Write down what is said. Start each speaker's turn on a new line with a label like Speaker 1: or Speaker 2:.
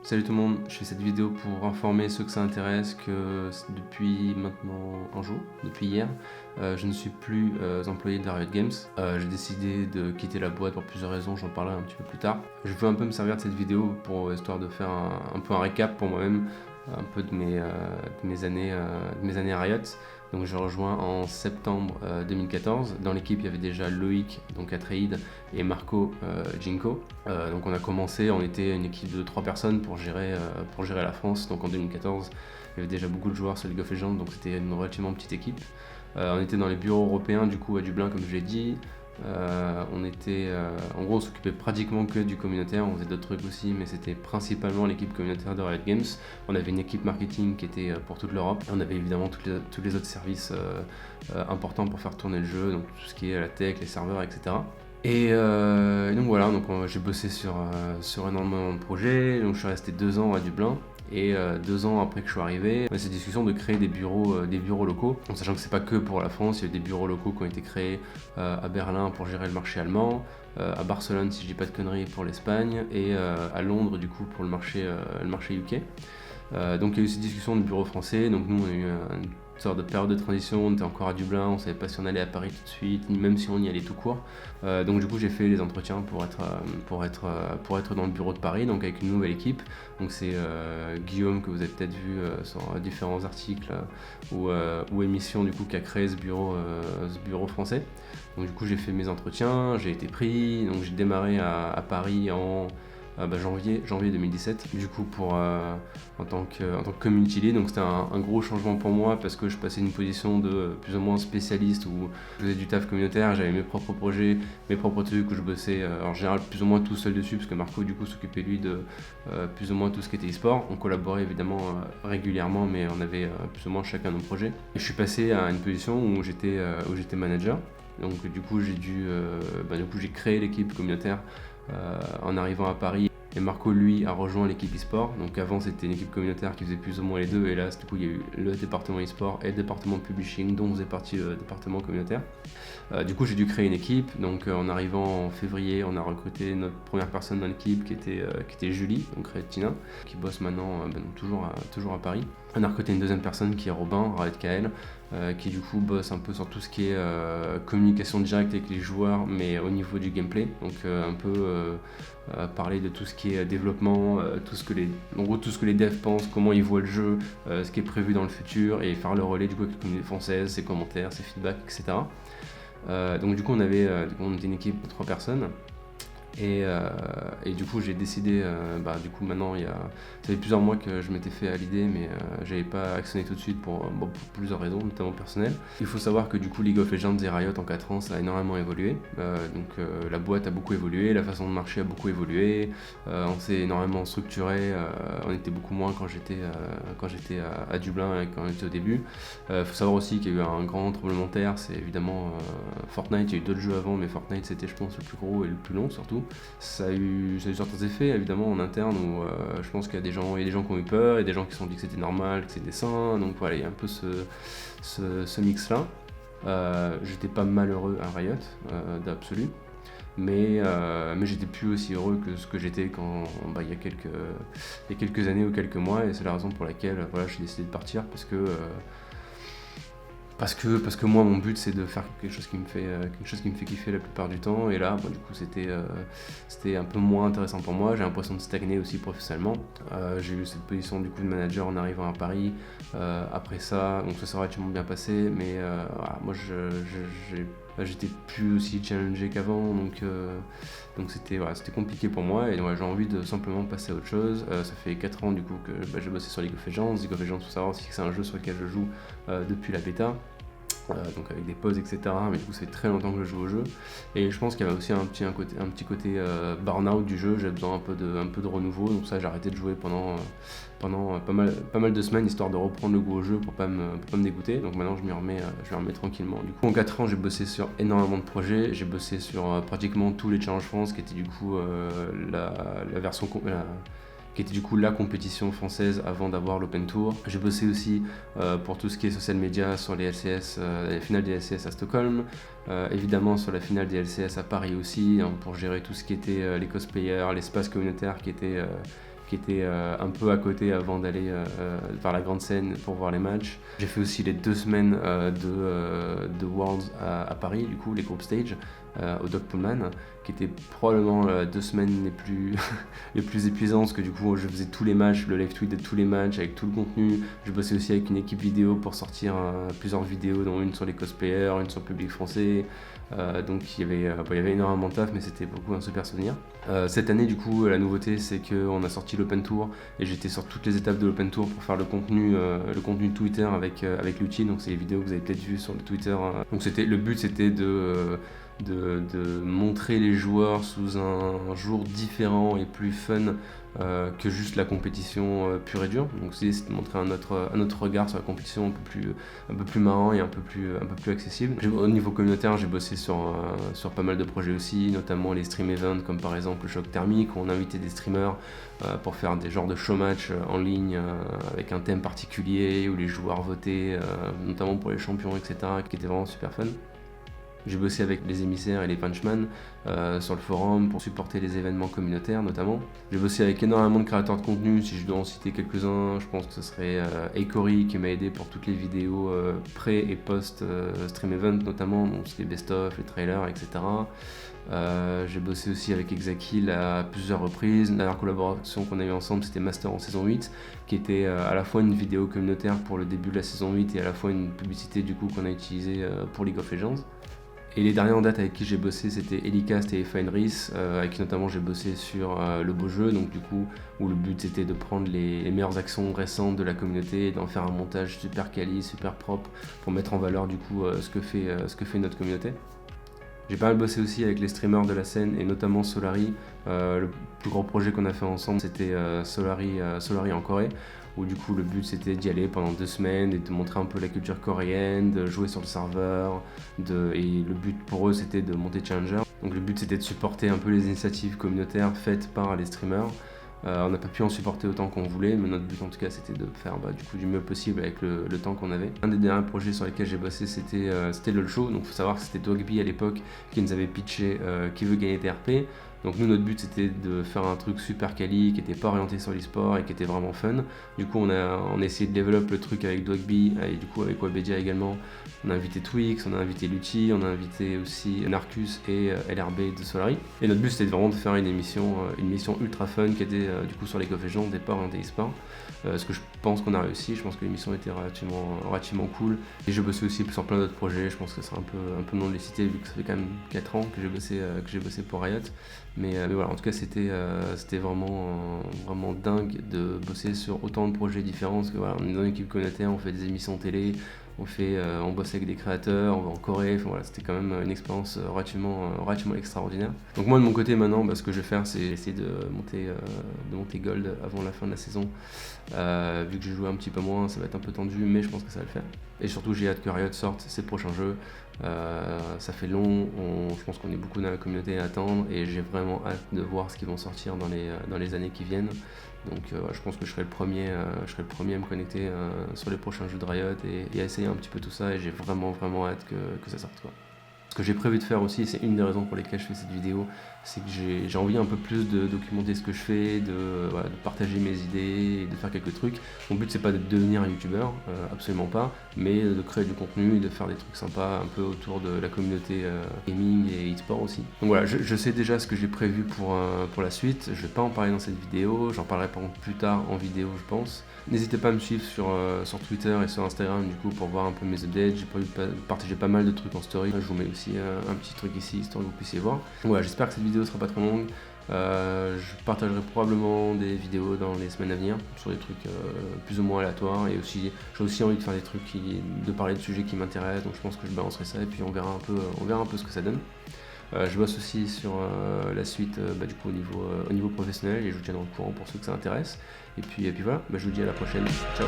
Speaker 1: Salut tout le monde, je fais cette vidéo pour informer ceux que ça intéresse que depuis maintenant un jour, depuis hier, je ne suis plus employé de Riot Games. J'ai décidé de quitter la boîte pour plusieurs raisons, j'en parlerai un petit peu plus tard. Je veux un peu me servir de cette vidéo pour histoire de faire un peu un récap pour moi-même, un peu de mes années à Riot. Donc j'ai rejoint en septembre 2014. Dans l'équipe, il y avait déjà Loïc, donc Atreide, et Marco Jinko. Donc on a commencé, on était une équipe de 3 personnes pour gérer la France. Donc en 2014, il y avait déjà beaucoup de joueurs sur League of Legends, donc c'était une relativement petite équipe. On était dans les bureaux européens, du coup à Dublin, comme je l'ai dit. En gros, on s'occupait pratiquement que du communautaire, on faisait d'autres trucs aussi, mais c'était principalement l'équipe communautaire de Riot Games. On avait une équipe marketing qui était pour toute l'Europe, et on avait évidemment tous les autres services importants pour faire tourner le jeu, donc tout ce qui est la tech, les serveurs, etc. Et donc voilà, j'ai bossé sur énormément de projets, donc je suis resté 2 ans à Dublin. Et 2 ans après que je suis arrivé, cette discussion de créer des bureaux locaux, en sachant que c'est pas que pour la France, il y a eu des bureaux locaux qui ont été créés à Berlin pour gérer le marché allemand, à Barcelone si je dis pas de conneries pour l'Espagne, et à Londres du coup pour le marché UK. Donc il y a eu cette discussion de bureau français, donc nous on a eu une sorte de période de transition, on était encore à Dublin, on savait pas si on allait à Paris tout de suite, ni même si on y allait tout court. Donc du coup j'ai fait les entretiens pour être dans le bureau de Paris, donc avec une nouvelle équipe. Donc c'est Guillaume que vous avez peut-être vu sur différents articles ou émissions du coup qui a créé ce bureau français. Donc du coup j'ai fait mes entretiens, j'ai été pris, donc j'ai démarré à Paris en janvier 2017, du coup en tant que community lead. Donc c'était un gros changement pour moi parce que je passais d'une position de plus ou moins spécialiste où je faisais du taf communautaire, j'avais mes propres projets, mes propres trucs où je bossais en général plus ou moins tout seul dessus parce que Marco du coup s'occupait lui de plus ou moins tout ce qui était e-sport. On collaborait évidemment régulièrement, mais on avait plus ou moins chacun nos projets. Et je suis passé à une position où j'étais manager. Donc du coup j'ai créé l'équipe communautaire en arrivant à Paris. Et Marco, lui, a rejoint l'équipe e-sport. Donc avant, c'était une équipe communautaire qui faisait plus ou moins les deux. Et là, du coup, il y a eu le département e-sport et le département publishing, dont faisait partie le département communautaire. Du coup, j'ai dû créer une équipe. Donc en arrivant en février, on a recruté notre première personne dans l'équipe qui était Julie, donc Tina, qui bosse maintenant toujours à Paris. On a recruté une deuxième personne qui est Robin, Riot KL, qui du coup bosse un peu sur tout ce qui est communication directe avec les joueurs, mais au niveau du gameplay. Donc un peu parler de tout ce qui est développement, tout ce que les devs pensent, comment ils voient le jeu, ce qui est prévu dans le futur, et faire le relais du coup avec la communauté française, ses commentaires, ses feedbacks, etc. Donc du coup on était une équipe de 3 personnes. Et du coup j'ai décidé, du coup maintenant ça fait plusieurs mois que je m'étais fait à l'idée, mais j'avais pas actionné tout de suite pour plusieurs raisons, notamment personnelles. Il faut savoir que du coup League of Legends et Riot en 4 ans ça a énormément évolué, la boîte a beaucoup évolué, la façon de marcher a beaucoup évolué, on s'est énormément structuré, on était beaucoup moins quand j'étais à Dublin et quand j'étais au début. Faut savoir aussi qu'il y a eu un grand tremblement de terre, c'est évidemment Fortnite. Il y a eu d'autres jeux avant, mais Fortnite c'était je pense le plus gros et le plus long surtout. Ça a eu certains effets évidemment en interne où je pense qu'il y a des gens qui ont eu peur et des gens qui se sont dit que c'était normal, que c'était sain. Donc voilà, il y a un peu ce mix là. J'étais pas malheureux à Riot d'absolu, mais j'étais plus aussi heureux que ce que j'étais il y a quelques années ou quelques mois, et c'est la raison pour laquelle j'ai décidé de partir parce que moi mon but c'est de faire quelque chose qui me fait kiffer la plupart du temps, et là du coup c'était un peu moins intéressant pour moi. J'ai l'impression de stagner aussi professionnellement. J'ai eu cette position du coup de manager en arrivant à Paris après ça, donc ça s'est relativement bien passé, mais moi j'étais plus aussi challengé qu'avant, donc c'était compliqué pour moi, et j'ai envie de simplement passer à autre chose. Ça fait 4 ans du coup que j'ai bossé sur League of Legends. League of Legends, faut savoir aussi que c'est un jeu sur lequel je joue depuis la bêta, donc avec des pauses etc, mais du coup ça fait très longtemps que je joue au jeu, et je pense qu'il y avait aussi un petit côté burn-out du jeu. J'avais besoin un peu de renouveau, donc ça j'ai arrêté de jouer pendant pas mal de semaines, histoire de reprendre le goût au jeu pour pas me dégoûter. Donc maintenant je m'y remets tranquillement. Du coup en 4 ans j'ai bossé sur énormément de projets, j'ai bossé sur pratiquement tous les Challenge France, qui était du coup la version qui était du coup la compétition française avant d'avoir l'Open Tour. J'ai bossé aussi pour tout ce qui est social media sur les LCS, les finales des LCS à Stockholm, évidemment sur la finale des LCS à Paris aussi, pour gérer tout ce qui était les cosplayers, l'espace communautaire qui était qui était un peu à côté avant d'aller vers la grande scène pour voir les matchs. J'ai fait aussi les 2 semaines de Worlds à Paris, du coup, les group stage au Doc Pullman, qui étaient probablement 2 semaines les plus épuisantes, parce que du coup je faisais tous les matchs, le live tweet de tous les matchs avec tout le contenu. Je bossais aussi avec une équipe vidéo pour sortir plusieurs vidéos, dont une sur les cosplayers, une sur le public français. Donc il y avait énormément de taf, mais c'était beaucoup un super souvenir. Cette année, du coup, la nouveauté, c'est qu'on a sorti l'Open Tour et j'étais sur toutes les étapes de l'Open Tour pour faire le contenu Twitter avec l'outil. Donc c'est les vidéos que vous avez peut-être vues sur le Twitter. Donc le but, c'était de montrer les joueurs sous un jour différent et plus fun que juste la compétition pure et dure. Donc c'est de montrer un autre regard sur la compétition un peu plus marrant et un peu plus accessible. Au niveau communautaire, j'ai bossé sur pas mal de projets aussi, notamment les stream events comme par exemple le choc thermique, où on invitait des streamers pour faire des genres de show match en ligne avec un thème particulier où les joueurs votaient, notamment pour les champions, etc., qui était vraiment super fun. J'ai bossé avec les émissaires et les punchman sur le forum pour supporter les événements communautaires notamment. J'ai bossé avec énormément de créateurs de contenu, si je dois en citer quelques-uns, je pense que ce serait Aikory qui m'a aidé pour toutes les vidéos pré et post stream event notamment, donc les best-of, les trailers, etc. J'ai bossé aussi avec Exakill à plusieurs reprises. La dernière collaboration qu'on a eue ensemble, c'était Master en saison 8, qui était à la fois une vidéo communautaire pour le début de la saison 8 et à la fois une publicité du coup qu'on a utilisée pour League of Legends. Et les derniers en date avec qui j'ai bossé, c'était Elicast et Fenris, avec qui notamment j'ai bossé sur le beau jeu, donc du coup, où le but c'était de prendre les meilleures actions récentes de la communauté et d'en faire un montage super quali, super propre, pour mettre en valeur du coup ce que fait notre communauté. J'ai pas mal bossé aussi avec les streamers de la scène et notamment Solary. Le plus gros projet qu'on a fait ensemble, c'était Solary en Corée, où du coup le but c'était d'y aller pendant 2 semaines et de montrer un peu la culture coréenne, de jouer sur le serveur, et le but pour eux c'était de monter Challenger. Donc le but c'était de supporter un peu les initiatives communautaires faites par les streamers. On n'a pas pu en supporter autant qu'on voulait, mais notre but en tout cas c'était de faire du coup du mieux possible avec le temps qu'on avait. Un des derniers projets sur lesquels j'ai bossé c'était LOL Show, donc il faut savoir que c'était Dogby à l'époque qui nous avait pitché Qui veut gagner TRP. Donc nous notre but c'était de faire un truc super quali, qui n'était pas orienté sur l'e-sport et qui était vraiment fun. Du coup on a essayé de développer le truc avec Dogby et du coup avec Webedia également. On a invité Twix, on a invité Lutti, on a invité aussi Narcus et LRB de Solary. Et notre but c'était vraiment de faire une émission ultra fun qui était du coup sur League of Legends et pas orientée e-sport. Ce que je pense qu'on a réussi, je pense que l'émission était relativement cool. Et je bossais aussi sur plein d'autres projets, je pense que c'est un peu le nom de les citer vu que ça fait quand même 4 ans que j'ai bossé pour Riot. Mais voilà, en tout cas c'était vraiment dingue de bosser sur autant de projets différents, parce que voilà, on est dans une équipe communautaire, on fait des émissions télé, on bosse avec des créateurs, on va en Corée, enfin, voilà, c'était quand même une expérience relativement extraordinaire. Donc moi de mon côté maintenant, ce que je vais faire c'est essayer de monter Gold avant la fin de la saison. Vu que j'ai joué un petit peu moins, ça va être un peu tendu, mais je pense que ça va le faire. Et surtout j'ai hâte que Riot sorte ses prochains jeux. Ça fait long, je pense qu'on est beaucoup dans la communauté à attendre et j'ai vraiment hâte de voir ce qu'ils vont sortir dans les années qui viennent. Donc je pense que je serai le premier à me connecter sur les prochains jeux de Riot et à essayer un petit peu tout ça, et j'ai vraiment hâte que ça sorte, quoi. Ce que j'ai prévu de faire aussi, c'est une des raisons pour lesquelles je fais cette vidéo, c'est que j'ai envie un peu plus de documenter ce que je fais, de partager mes idées et de faire quelques trucs. Mon but c'est pas de devenir un youtubeur, absolument pas, mais de créer du contenu et de faire des trucs sympas un peu autour de la communauté gaming et e-sport aussi. Donc voilà, je sais déjà ce que j'ai prévu pour la suite, je vais pas en parler dans cette vidéo, j'en parlerai par contre plus tard en vidéo je pense. N'hésitez pas à me suivre sur Twitter et sur Instagram du coup pour voir un peu mes updates. J'ai prévu de partager pas mal de trucs en story. Je vous mets aussi un petit truc ici histoire que vous puissiez voir. Donc voilà, j'espère que cette vidéo sera pas trop longue. Je partagerai probablement des vidéos dans les semaines à venir sur des trucs plus ou moins aléatoires, et aussi j'ai aussi envie de faire des trucs de parler de sujets qui m'intéressent, donc je pense que je balancerai ça et puis on verra un peu ce que ça donne. Je bosse aussi sur la suite du coup au niveau professionnel, et je vous tiendrai au courant pour ceux que ça intéresse. Et puis voilà, je vous dis à la prochaine. Ciao.